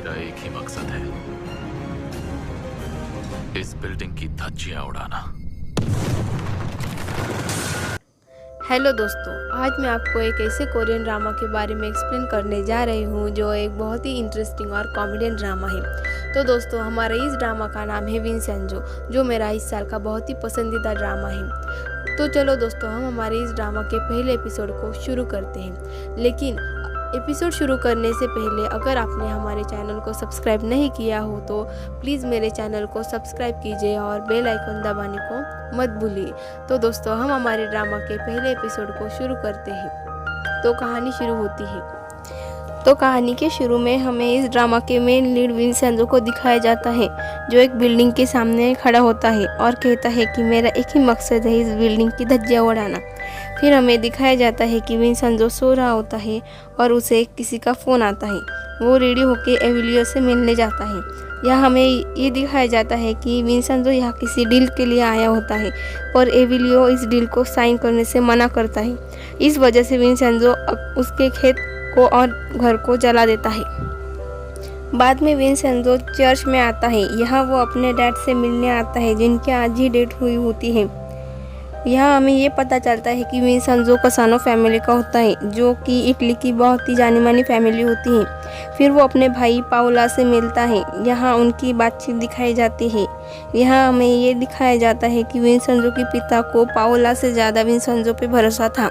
मेरा एक ही मकसद है, इस बिल्डिंग की धज्जियां उड़ाना। हेलो दोस्तों, आज मैं आपको एक ऐसे कोरियन ड्रामा के बारे में एक्सप्लेन करने जा रही हूँ जो एक बहुत ही इंटरेस्टिंग और कॉमेडियन ड्रामा है। तो दोस्तों, हमारे इस ड्रामा का नाम है विंसेंजो, जो मेरा इस साल का बहुत ही पसंदीदा ड्रामा है। तो चलो दोस्तों, हम हमारे इस ड्रामा के पहले एपिसोड को शुरू करते हैं। लेकिन एपिसोड शुरू करने से पहले अगर आपने हमारे चैनल को सब्सक्राइब नहीं किया हो तो प्लीज़ मेरे चैनल को सब्सक्राइब कीजिए और बेल आइकन दबाने को मत भूलिए। तो दोस्तों, हम हमारे ड्रामा के पहले एपिसोड को शुरू करते हैं। तो कहानी शुरू होती है। तो कहानी के शुरू में हमें इस ड्रामा के मेन लीड विंसेंजो को दिखाया जाता है, जो एक बिल्डिंग के सामने खड़ा होता है और कहता है कि मेरा एक ही मकसद है, इस बिल्डिंग की धज्जियां उड़ाना। फिर हमें दिखाया जाता है कि विंसेंजो सो रहा होता है और उसे किसी का फ़ोन आता है। वो रेडी होकर एविलियो से मिलने जाता है। यहाँ हमें ये दिखाया जाता है कि विंसेंजो यहाँ किसी डील के लिए आया होता है, पर एविलियो इस डील को साइन करने से मना करता है। इस वजह से विंसेंजो उसके खेत को और घर को जला देता है। बाद में विंसेंजो चर्च में आता है। यहाँ वो अपने डैड से मिलने आता है, जिनकी आज ही डेथ हुई होती है। यहाँ हमें ये पता चलता है कि विंसेंजो कसानो फैमिली का होता है, जो कि इटली की बहुत ही जानी मानी फैमिली होती है। फिर वो अपने भाई पाओला से मिलता है। यहाँ उनकी बातचीत दिखाई जाती है। यहाँ हमें ये दिखाया जाता है कि विंसेंजो के पिता को पाओला से ज़्यादा विंसेंजो पे भरोसा था।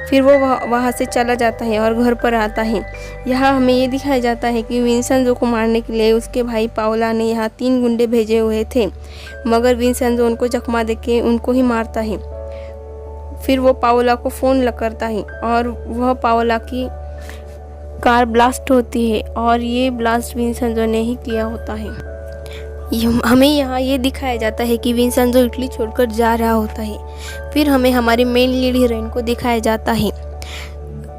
फिर वो वहाँ से चला जाता है और घर पर आता है। यहाँ हमें ये दिखाया जाता है कि विंसेंजो को मारने के लिए उसके भाई पाओला ने यहाँ 3 गुंडे भेजे हुए थे, मगर विंसेंजो उनको चकमा देके उनको ही मारता है। फिर वो पाओला को फ़ोन करता है और वह पाओला की कार ब्लास्ट होती है और ये ब्लास्ट विंसेंजो ने ही किया होता है। हमें यहाँ ये दिखाया जाता है कि विंसेंजो इटली छोड़कर जा रहा होता है। फिर हमें हमारी मेन लीड हीरोइन को दिखाया जाता है।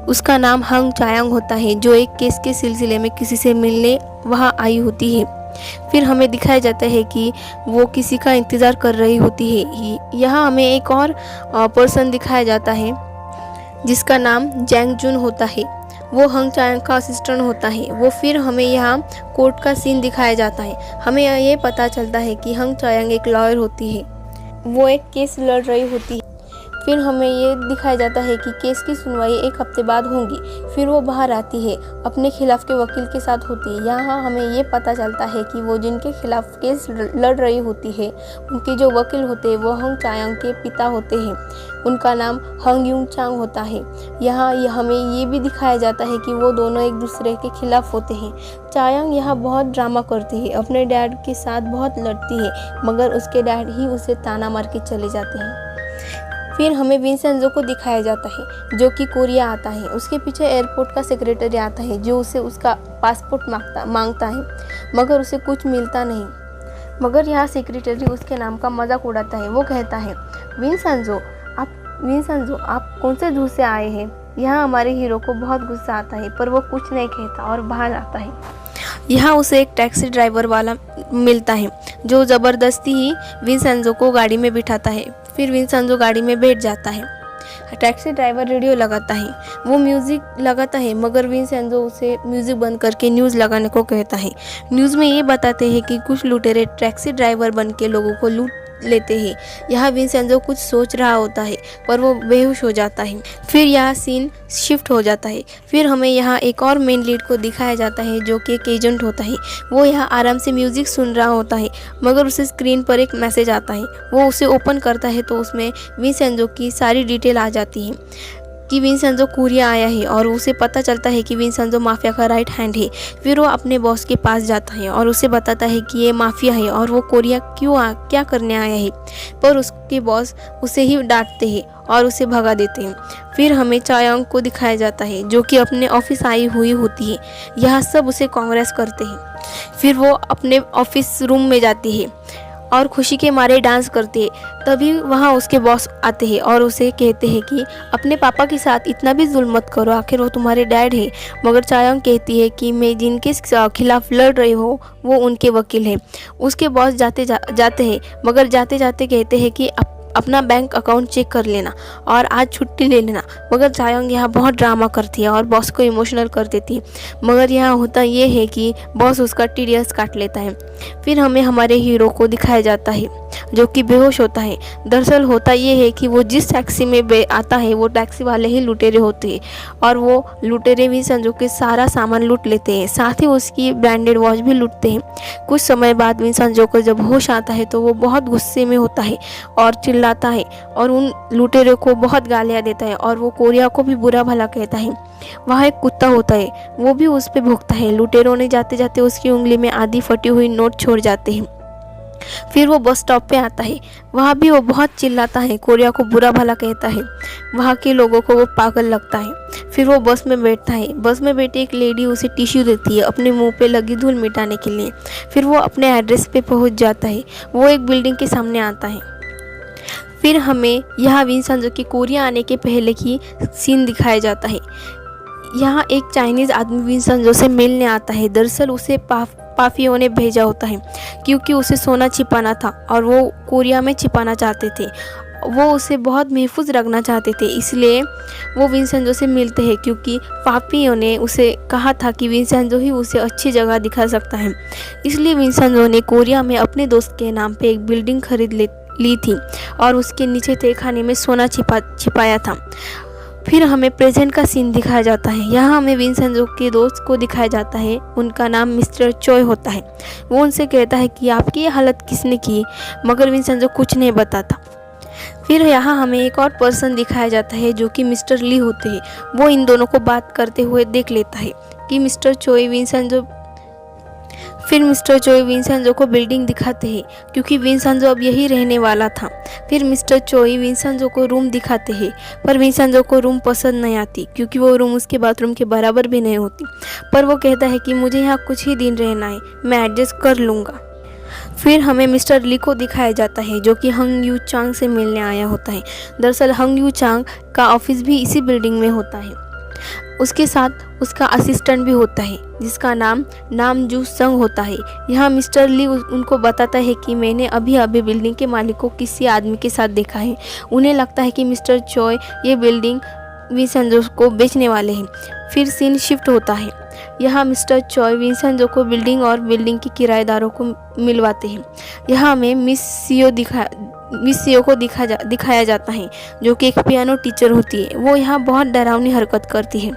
उसका नाम हंग चायांग होता है, जो एक केस के सिलसिले में किसी से मिलने वहाँ आई होती है। फिर हमें दिखाया जाता है कि वो किसी का इंतज़ार कर रही होती है। यहाँ हमें एक और पर्सन दिखाया जाता है, जिसका नाम जैंग जुन होता है। वो हंग चायांग का असिस्टेंट होता है। वो फिर हमें यहाँ कोर्ट का सीन दिखाया जाता है। हमें ये पता चलता है कि हंग चायांग एक लॉयर होती है। वो एक केस लड़ रही होती है। फिर हमें ये दिखाया जाता है कि केस की सुनवाई 1 हफ्ते बाद होगी। फिर वो बाहर आती है, अपने खिलाफ के वकील के साथ होती है। यहाँ हमें ये पता चलता है कि वो जिनके खिलाफ केस लड़ रही होती है, उनके जो वकील होते हैं वो हंग चायांग के पिता होते हैं। उनका नाम हंग यूंग चांग होता है। यहाँ हमें ये भी दिखाया जाता है कि वो दोनों एक दूसरे के खिलाफ होते हैं। चायांग यहाँ बहुत ड्रामा करती है, अपने डैड के साथ बहुत लड़ती है, मगर उसके डैड ही उसे ताना मार के चले जाते हैं। फिर हमें विंसेंजो को दिखाया जाता है, जो कि कोरिया आता है। उसके पीछे एयरपोर्ट का सेक्रेटरी आता है, जो उसे उसका पासपोर्ट मांगता है, मगर उसे कुछ मिलता नहीं। मगर यहाँ सेक्रेटरी उसके नाम का मजाक उड़ाता है। वो कहता है, विंसेंजो आप कौन से दूर से आए हैं? यहाँ हमारे हीरो को बहुत गुस्सा आता है, पर वो कुछ नहीं कहता और बाहर आता है। यहाँ उसे एक टैक्सी ड्राइवर वाला मिलता है, जो ज़बरदस्ती ही विंसेंजो को गाड़ी में बिठाता है। फिर विंसेंजो गाड़ी में बैठ जाता है। टैक्सी ड्राइवर रेडियो लगाता है। वो म्यूज़िक लगाता है, मगर विंसेंजो उसे म्यूज़िक बंद करके न्यूज़ लगाने को कहता है। न्यूज़ में ये बताते हैं कि कुछ लुटेरे टैक्सी ड्राइवर बन के लोगों को लूट लेते हैं। यहाँ विंसेंजो कुछ सोच रहा होता है, पर वो बेहोश हो जाता है। फिर यह सीन शिफ्ट हो जाता है। फिर हमें यहाँ एक और मेन लीड को दिखाया जाता है, जो कि एक एजेंट होता है। वो यहाँ आराम से म्यूज़िक सुन रहा होता है, मगर उसे स्क्रीन पर एक मैसेज आता है। वो उसे ओपन करता है तो उसमें विंसेंजो की सारी डिटेल आ जाती है कि विंसेंजो कोरिया आया है, और उसे पता चलता है कि विंसेंजो माफिया का राइट हैंड है। फिर वो अपने बॉस के पास जाता है और उसे बताता है कि ये माफिया है और वो कोरिया क्या करने आया है, पर उसके बॉस उसे ही डांटते हैं और उसे भगा देते हैं। फिर हमें चायांग को दिखाया जाता है, जो कि अपने ऑफिस आई हुई होती है। यह सब उसे कांग्रेस करते हैं। फिर वो अपने ऑफिस रूम में जाती है और खुशी के मारे डांस करती है। तभी वहाँ उसके बॉस आते हैं और उसे कहते हैं कि अपने पापा के साथ इतना भी जुल्म मत करो, आखिर वो तुम्हारे डैड है। मगर चायांग कहती है कि मैं जिनके खिलाफ लड़ रही हूँ वो उनके वकील हैं। उसके बॉस जाते हैं, मगर जाते जाते कहते हैं कि अपना बैंक अकाउंट चेक कर लेना और आज छुट्टी ले लेना। मगर चायोंग यहाँ बहुत ड्रामा करती है और बॉस को इमोशनल कर देती है। मगर यहाँ होता ये है कि बॉस उसका टीडीएस काट लेता है। फिर हमें हमारे हीरो को दिखाया जाता है जो कि बेहोश होता है। दरअसल होता ये है कि वो जिस टैक्सी में आता है वो टैक्सी वाले ही लुटेरे होते हैं और वो लुटेरे भी संजू के सारा सामान लूट लेते हैं, साथ ही उसकी ब्रांडेड वॉच भी लूटते हैं। कुछ समय बाद भी संजू को जब होश आता है तो वो बहुत गुस्से में होता है और चिल्लाता है और उन लुटेरों को बहुत गालियाँ देता है और वो कोरिया को भी बुरा भला कहता है। वहाँ एक कुत्ता होता है, वो भी उस पर भौंकता है। लुटेरों ने जाते जाते उसकी उंगली में आधी फटी हुई नोट छोड़ जाते हैं। फिर वो बस स्टॉप पे आता है, वहाँ भी वो बहुत चिल्लाता है, कोरिया को बुरा भला कहता है। वहाँ के लोगों को वो पागल लगता है। फिर वो बस में बैठता है। बस में बैठी एक लेडी उसे टिश्यू देती है अपने मुंह पे लगी धूल मिटाने के लिए। फिर वो अपने एड्रेस पे पहुँच जाता है। वो एक बिल्डिंग के सामने आता है। फिर हमें यहाँ विन संजो के कोरिया आने के पहले की सीन दिखाया जाता है। यहाँ एक चाइनीज़ आदमी विन संजो से मिलने आता है। दरअसल उसे पाफियों ने भेजा होता है क्योंकि उसे सोना छिपाना था और वो कोरिया में छिपाना चाहते थे। वो उसे बहुत महफूज रखना चाहते थे, इसलिए वो विन संजो से मिलते हैं क्योंकि पापियों ने उसे कहा था कि विन संजो ही उसे अच्छी जगह दिखा सकता है। इसलिए विन संजो ने कोरिया में अपने दोस्त के नाम पे एक बिल्डिंग खरीद ली थी और उसके नीचे तहखाने में सोना छिपाया था। फिर हमें प्रेजेंट का सीन दिखाया जाता है। यहाँ हमें विन संजो के दोस्त को दिखाया जाता है। उनका नाम मिस्टर चोय होता है। वो उनसे कहता है कि आपकी ये हालत किसने की, मगर विन संजो कुछ नहीं बताता। फिर यहाँ हमें एक और पर्सन दिखाया जाता है जो कि मिस्टर ली होते हैं। वो इन दोनों को बात करते हुए देख लेता है कि मिस्टर चोय विन संजो विन संजो को बिल्डिंग दिखाते हैं क्योंकि विन संजो अब यही रहने वाला था। फिर मिस्टर चोय विन संजो को रूम दिखाते हैं, पर विन संजो को रूम पसंद नहीं आती क्योंकि वो रूम उसके बाथरूम के बराबर भी नहीं होती। पर वो कहता है कि मुझे यहाँ कुछ ही दिन रहना है, मैं एडजस्ट कर लूँगा। फिर हमें मिस्टर ली को दिखाया जाता है जो कि हंग यू चांग से मिलने आया होता है। दरअसल हंग यू चांग का ऑफिस भी इसी बिल्डिंग में होता है। उसके साथ उसका असिस्टेंट भी होता है जिसका नाम जू संग होता है। यहाँ मिस्टर ली उनको बताता है कि मैंने अभी बिल्डिंग के मालिक को किसी आदमी के साथ देखा है। उन्हें लगता है कि मिस्टर चोय ये बिल्डिंग विन संजो को बेचने वाले हैं। फिर सीन शिफ्ट होता है। यहाँ मिस्टर चोय विन संजो को बिल्डिंग और बिल्डिंग के किराएदारों को मिलवाते हैं। यहाँ हमें मिस सीओ को दिखाया जाता है जो कि एक पियानो टीचर होती है। वो यहाँ बहुत डरावनी हरकत करती है।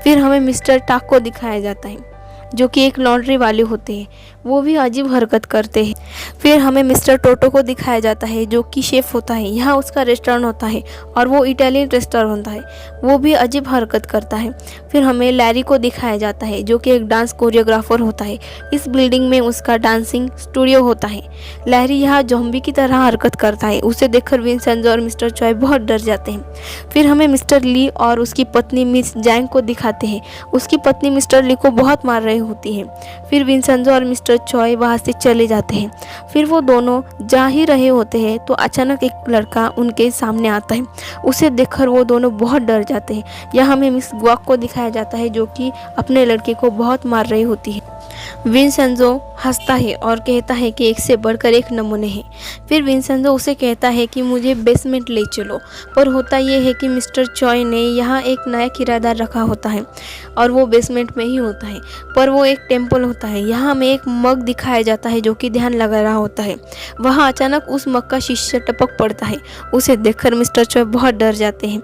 फिर हमें मिस्टर टाक को दिखाया जाता है जो कि एक लॉन्ड्री वाले होते हैं। वो भी अजीब हरकत करते हैं। फिर हमें मिस्टर टोटो को दिखाया जाता है जो कि शेफ़ होता है। यहाँ उसका रेस्टोरेंट होता है और वो इटालियन रेस्टोरेंट होता है। वो भी अजीब हरकत करता है। फिर हमें लैरी को दिखाया जाता है जो कि एक डांस कोरियोग्राफर होता है। इस बिल्डिंग में उसका डांसिंग स्टूडियो होता है। लैरी यहाँ ज़ॉम्बी की तरह हरकत करता है। उसे देखकर विन संजो और मिस्टर चोय बहुत डर जाते हैं। फिर हमें मिस्टर ली और उसकी पत्नी मिस जैंग को दिखाते हैं। उसकी पत्नी मिस्टर ली को बहुत मार रही होती है। फिर विन संजो और मिस्टर चोय वहाँ से चले जाते हैं। फिर वो दोनों जा ही रहे होते हैं तो अचानक एक लड़का उनके सामने आता है। उसे देखकर वो दोनों बहुत डर जाते हैं। यहाँ हमें मिस ग्वाक को दिखाया जाता है जो कि अपने लड़के को बहुत मार रही होती है। विन संजो हंसता है और कहता है कि एक से बढ़कर एक नमूने हैं। फिर विन संजो उसे कहता है कि मुझे बेसमेंट ले चलो, पर होता यह है कि मिस्टर चोय ने यहाँ एक नया किराएदार रखा होता है और वो बेसमेंट में ही होता है, पर वो एक टेम्पल होता है। यहाँ हमें एक मग दिखाया जाता है जो कि ध्यान लगा रहा होता है। वहाँ अचानक उस मग का शीशा टपक पड़ता है। उसे देखकर मिस्टर चोय बहुत डर जाते हैं।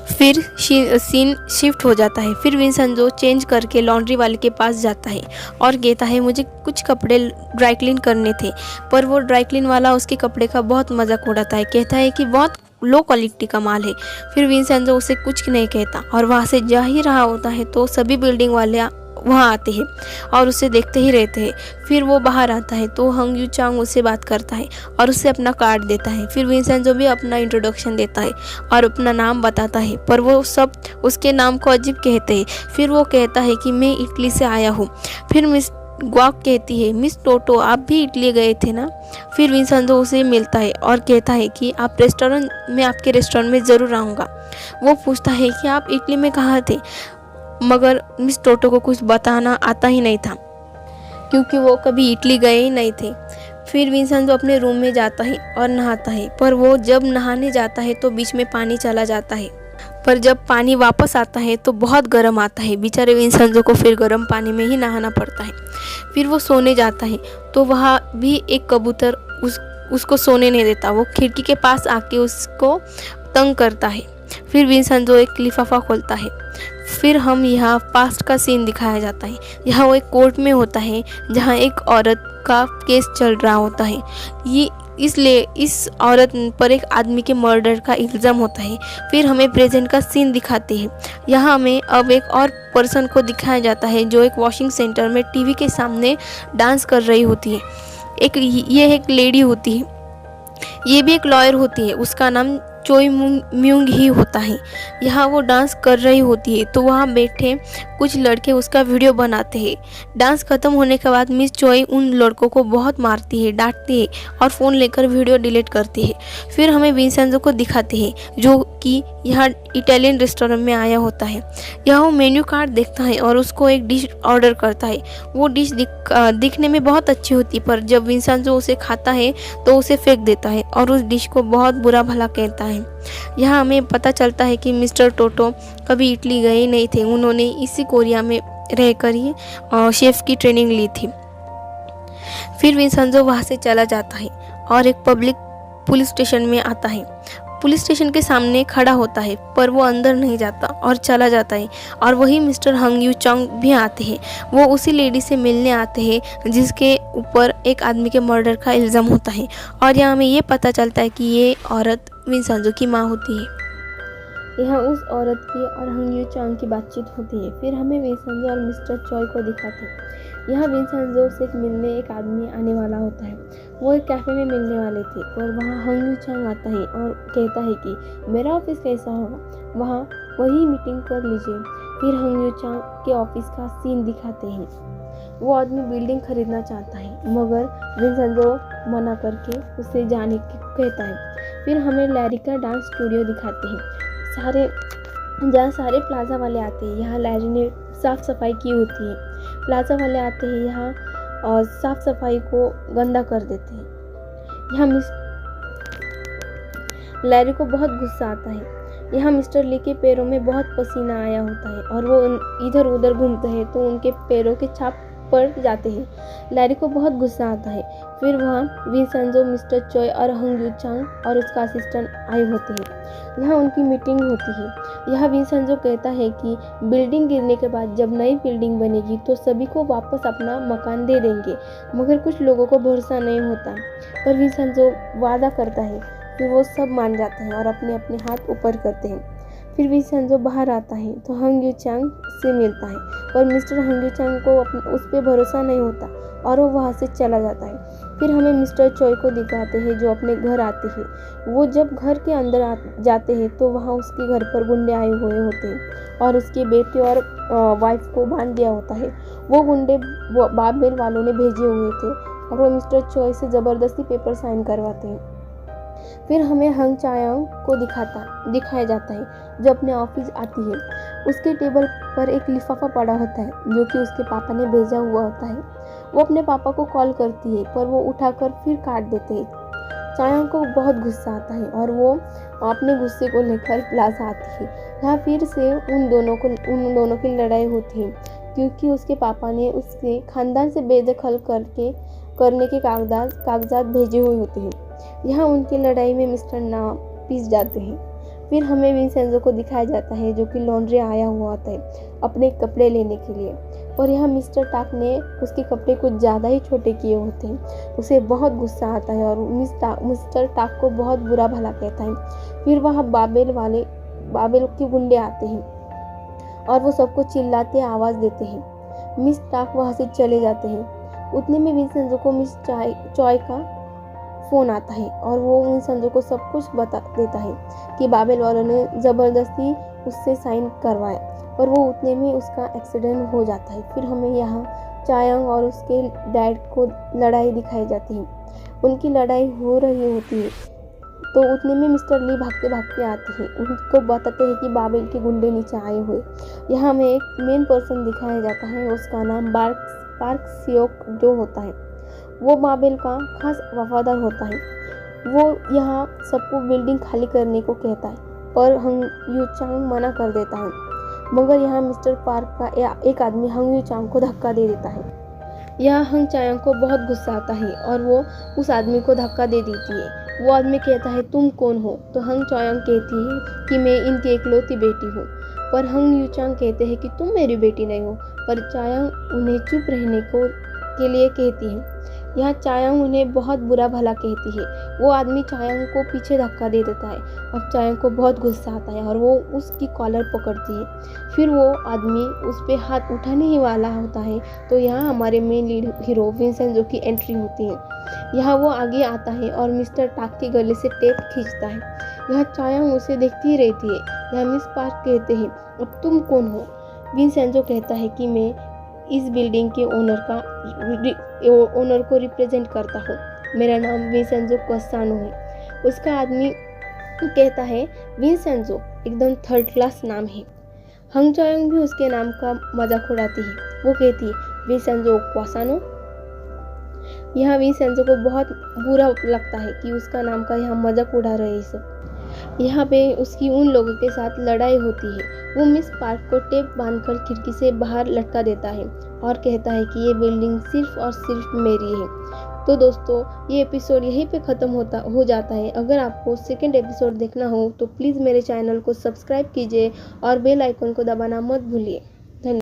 फिर सीन शिफ्ट हो जाता है। फिर विन संजो चेंज करके लॉन्ड्री वाले के पास जाता है और कहता है मुझे कुछ कपड़े ड्राई क्लीन करने थे, पर वो ड्राई क्लीन वाला उसके कपड़े का बहुत मजाक उड़ाता है। कहता है कि बहुत लो क्वालिटी का माल है। फिर विन संजो उसे कुछ नहीं कहता और वहाँ से जा ही रहा होता है तो सभी बिल्डिंग वाले वहाँ आते हैं और उसे देखते ही रहते हैं। फिर वो बाहर आता है तो हंग यू चांग उससे बात करता है और उसे अपना कार्ड देता है। फिर विन संजो भी अपना इंट्रोडक्शन देता है और अपना नाम बताता है, पर वो सब उसके नाम को अजीब कहते हैं। फिर वो कहता है कि मैं इटली से आया हूँ। फिर मिस ग्वाक कहती है मिस टोटो आप भी इटली गए थे ना। फिर विन संजो उसे मिलता है और कहता है कि आप रेस्टोरेंट में आपके रेस्टोरेंट में ज़रूर आऊँगा। वो पूछता है कि आप इटली में कहाँ थे, मगर मिस टोटो को कुछ बताना आता ही नहीं था क्योंकि वो कभी इटली गए ही नहीं थे। फिर विंसेंजो अपने रूम में जाता है और नहाता है, पर वो जब नहाने जाता है तो बीच में पानी चला जाता है। पर जब पानी वापस आता है तो बहुत गर्म आता है। बेचारे विंसेंजो को फिर गर्म पानी में ही नहाना पड़ता है। फिर वो सोने जाता है तो वहाँ भी एक कबूतर उसको सोने नहीं देता। वो खिड़की के पास आके उसको तंग करता है। फिर विंसेंजो एक लिफाफा खोलता है। फिर हम यहाँ पास्ट का सीन दिखाया जाता है। यहाँ वो एक कोर्ट में होता है जहाँ एक औरत का केस चल रहा होता है। ये इसलिए इस औरत पर एक आदमी के मर्डर का इल्ज़ाम होता है। फिर हमें प्रेजेंट का सीन दिखाते हैं। यहाँ हमें अब एक और पर्सन को दिखाया जाता है जो एक वॉशिंग सेंटर में टीवी के सामने डांस कर रही होती है। ये एक लेडी होती है, ये भी एक लॉयर होती है, उसका नाम चोई म्यूंग ही होता है। यहाँ वो डांस कर रही होती है तो वहाँ बैठे कुछ लड़के उसका वीडियो बनाते हैं। डांस खत्म होने के बाद मिस चोई उन लड़कों को बहुत मारती है, डांटती है और फ़ोन लेकर वीडियो डिलीट करती है। फिर हमें विंसेंजो को दिखाते हैं जो कि यहाँ इटालियन रेस्टोरेंट में आया होता है। यहाँ वो मेन्यू कार्ड देखता है और उसको एक डिश ऑर्डर करता है। वो डिश दिखने में बहुत अच्छी होती है, पर जब विंसेंजो उसे खाता है तो उसे फेंक देता है और उस डिश को बहुत बुरा भला कहता है। यहाँ हमें पता चलता है कि मिस्टर टोटो कभी इटली गए नहीं थे। उन्होंने इसी कोरिया में रहकर ही शेफ की ट्रेनिंग ली थी। फिर विंसेंजो वहाँ से चला जाता है और एक पब्लिक पुलिस स्टेशन में आता है। पुलिस स्टेशन के सामने खड़ा होता है, पर वो अंदर नहीं जाता और चला जाता है। और वही मिस्टर हंग यू चंग भी आते हैं। वो उसी लेडी से मिलने आते हैं जिसके ऊपर एक आदमी के मर्डर का इल्ज़ाम होता है। और यहाँ हमें ये पता चलता है कि ये औरत विंसेंजो की माँ होती है। यहाँ उस औरत की और हंग यू चंग की बातचीत होती है। फिर हमें विंसेंजो और मिस्टर चॉय को दिखाते हैं। यहाँ विंसेंजो से मिलने एक आदमी आने वाला होता है। वो एक कैफ़े में मिलने वाले थे, और वहाँ हंग यू चंग आता है और कहता है कि मेरा ऑफिस कैसा होगा, वहाँ वही मीटिंग कर लीजिए। फिर हंग यू चंग के ऑफिस का सीन दिखाते हैं। वो आदमी बिल्डिंग खरीदना चाहता है, मगर विंसेंजो मना करके उसे जाने की कहता है। फिर हमें लैरी का डांस स्टूडियो दिखाते हैं, जहाँ सारे प्लाजा वाले आते हैं। यहाँ लैरी ने साफ़ सफाई की होती है। प्लाजा वाले आते हैं यहाँ और साफ़ सफाई को गंदा कर देते हैं। यहाँ लैरी को बहुत गुस्सा आता है। यहाँ मिस्टर ली के पैरों में बहुत पसीना आया होता है और वो इधर उधर घूमते हैं तो उनके पैरों के छाप पड़ जाते हैं। लैरी को बहुत गुस्सा आता है। फिर वहाँ विंसेंजो, मिस्टर चॉय और हंग यू चंग और उसका असिस्टेंट आए होते हैं। यहाँ उनकी मीटिंग होती है। यहाँ विंसेंजो कहता है कि बिल्डिंग गिरने के बाद जब नई बिल्डिंग बनेगी तो सभी को वापस अपना मकान दे देंगे, मगर कुछ लोगों को भरोसा नहीं होता। पर विंसेंजो वादा करता है। फिर वो सब मान जाते हैं और अपने अपने हाथ ऊपर करते हैं। फिर विंसेंजो बाहर आता है तो हंग यू चंग से मिलता है, पर मिस्टर हंग यू चंग को उस पर भरोसा नहीं होता और वो वहाँ से चला जाता है। फिर हमें मिस्टर चॉय को दिखाते हैं जो अपने घर आते हैं। वो जब घर के अंदर जाते हैं तो वहाँ उसके घर पर गुंडे आए हुए होते हैं और उसके बेटे और वाइफ को बांध दिया होता है। वो गुंडे बाबेल वालों ने भेजे हुए थे और वो मिस्टर चॉय से ज़बरदस्ती पेपर साइन करवाते हैं। फिर हमें हंग चायांग को दिखाया जाता है जो अपने ऑफिस आती है। उसके टेबल पर एक लिफाफा पड़ा होता है जो कि उसके पापा ने भेजा हुआ होता है। वो अपने पापा को कॉल करती है, पर वो उठाकर फिर काट देते हैं। चायांग को बहुत गुस्सा आता है और वो अपने गुस्से को लेकर प्लाजा आती है। यहाँ फिर से उन दोनों की लड़ाई होती है, क्योंकि उसके पापा ने उसके खानदान से बेदखल करने के कागजात भेजे हुए होते हैं। यहाँ उनकी लड़ाई में मिस्टर ना पिस जाते हैं। फिर हमें विंसेंजो को दिखाया जाता है जो कि लॉन्ड्री आया हुआ होता है अपने कपड़े लेने के लिए, और यहाँ मिस्टर टाक ने उसके कपड़े कुछ ज़्यादा ही छोटे किए होते हैं। उसे बहुत गुस्सा आता है और मिस्टर टाक को बहुत बुरा भला कहता है। फिर वहाँ बाबेल के गुंडे आते हैं और वो सबको चिल्लाते आवाज़ देते हैं। मिस टाक वहाँ से चले जाते हैं। उतने में विंसेंजो को मिस चॉय का फ़ोन आता है और वो विंसेंजो को सब कुछ बता देता है कि बाबेल वालों ने ज़बरदस्ती उससे साइन करवाए, और वो उतने में उसका एक्सीडेंट हो जाता है। फिर हमें यहाँ चायांग और उसके डैड को लड़ाई दिखाई जाती है। उनकी लड़ाई हो रही होती है तो उतने में मिस्टर ली भागते भागते आते हैं। उनको बताते हैं कि बाबेल के गुंडे नीचे आए हुए। यहाँ हमें एक मेन पर्सन दिखाया जाता है, उसका नाम पार्क सियोक जो होता है। वो माबेल का खास वफादार होता है। वो यहाँ सबको बिल्डिंग खाली करने को कहता है, पर हंग यू चांग मना कर देता है। मगर यहाँ मिस्टर पार्क का एक आदमी हंग यू चांग को धक्का दे देता है। यह हंग चायांग को बहुत गुस्सा आता है और वो उस आदमी को धक्का दे देती है। वो आदमी कहता है तुम कौन हो? तो हंग चायांग कहती है कि मैं इनकी इकलौती बेटी हूँ। पर हंग यू चांग कहते हैं कि तुम मेरी बेटी नहीं हो। पर चायांग उन्हें चुप रहने के लिए कहती है। यहाँ चायांग उन्हें बहुत बुरा भला कहती है। वो आदमी चायांग को पीछे धक्का दे देता है। अब चायांग को बहुत गुस्सा आता है और वो उसकी कॉलर पकड़ती है। फिर वो आदमी उस पर हाथ उठाने ही वाला होता है तो यहाँ हमारे मेन लीड हीरो विंसेंजो की एंट्री होती है। यहाँ वो आगे आता है और मिस्टर टाक के गले से टेप खींचता है। यहाँ चायांग उसे देखती ही रहती है। यहाँ मिस पार्क कहते हैं अब तुम कौन हो? विंसेंजो कहता है कि मैं इस बिल्डिंग के ओनर को रिप्रेजेंट करता हूँ। मेरा नाम विंसेंजो कस्सानो है। उसका आदमी कहता है विंसेंजो एकदम थर्ड क्लास नाम है। हंग चायांग भी उसके नाम का मजाक उड़ाती है। वो कहती है विंसेंजो क्वासानो। यहाँ विंसेंजो को बहुत बुरा लगता है कि उसका नाम का यहाँ मजाक उड़ा रहे हैं सब। यहाँ पे उसकी उन लोगों के साथ लड़ाई होती है। वो मिस पार्क को टेप बांधकर खिड़की से बाहर लटका देता है और कहता है कि ये बिल्डिंग सिर्फ और सिर्फ मेरी है। तो दोस्तों ये एपिसोड यहीं पे ख़त्म हो जाता है। अगर आपको सेकंड एपिसोड देखना हो तो प्लीज़ मेरे चैनल को सब्सक्राइब कीजिए और बेल आइकन को दबाना मत भूलिए।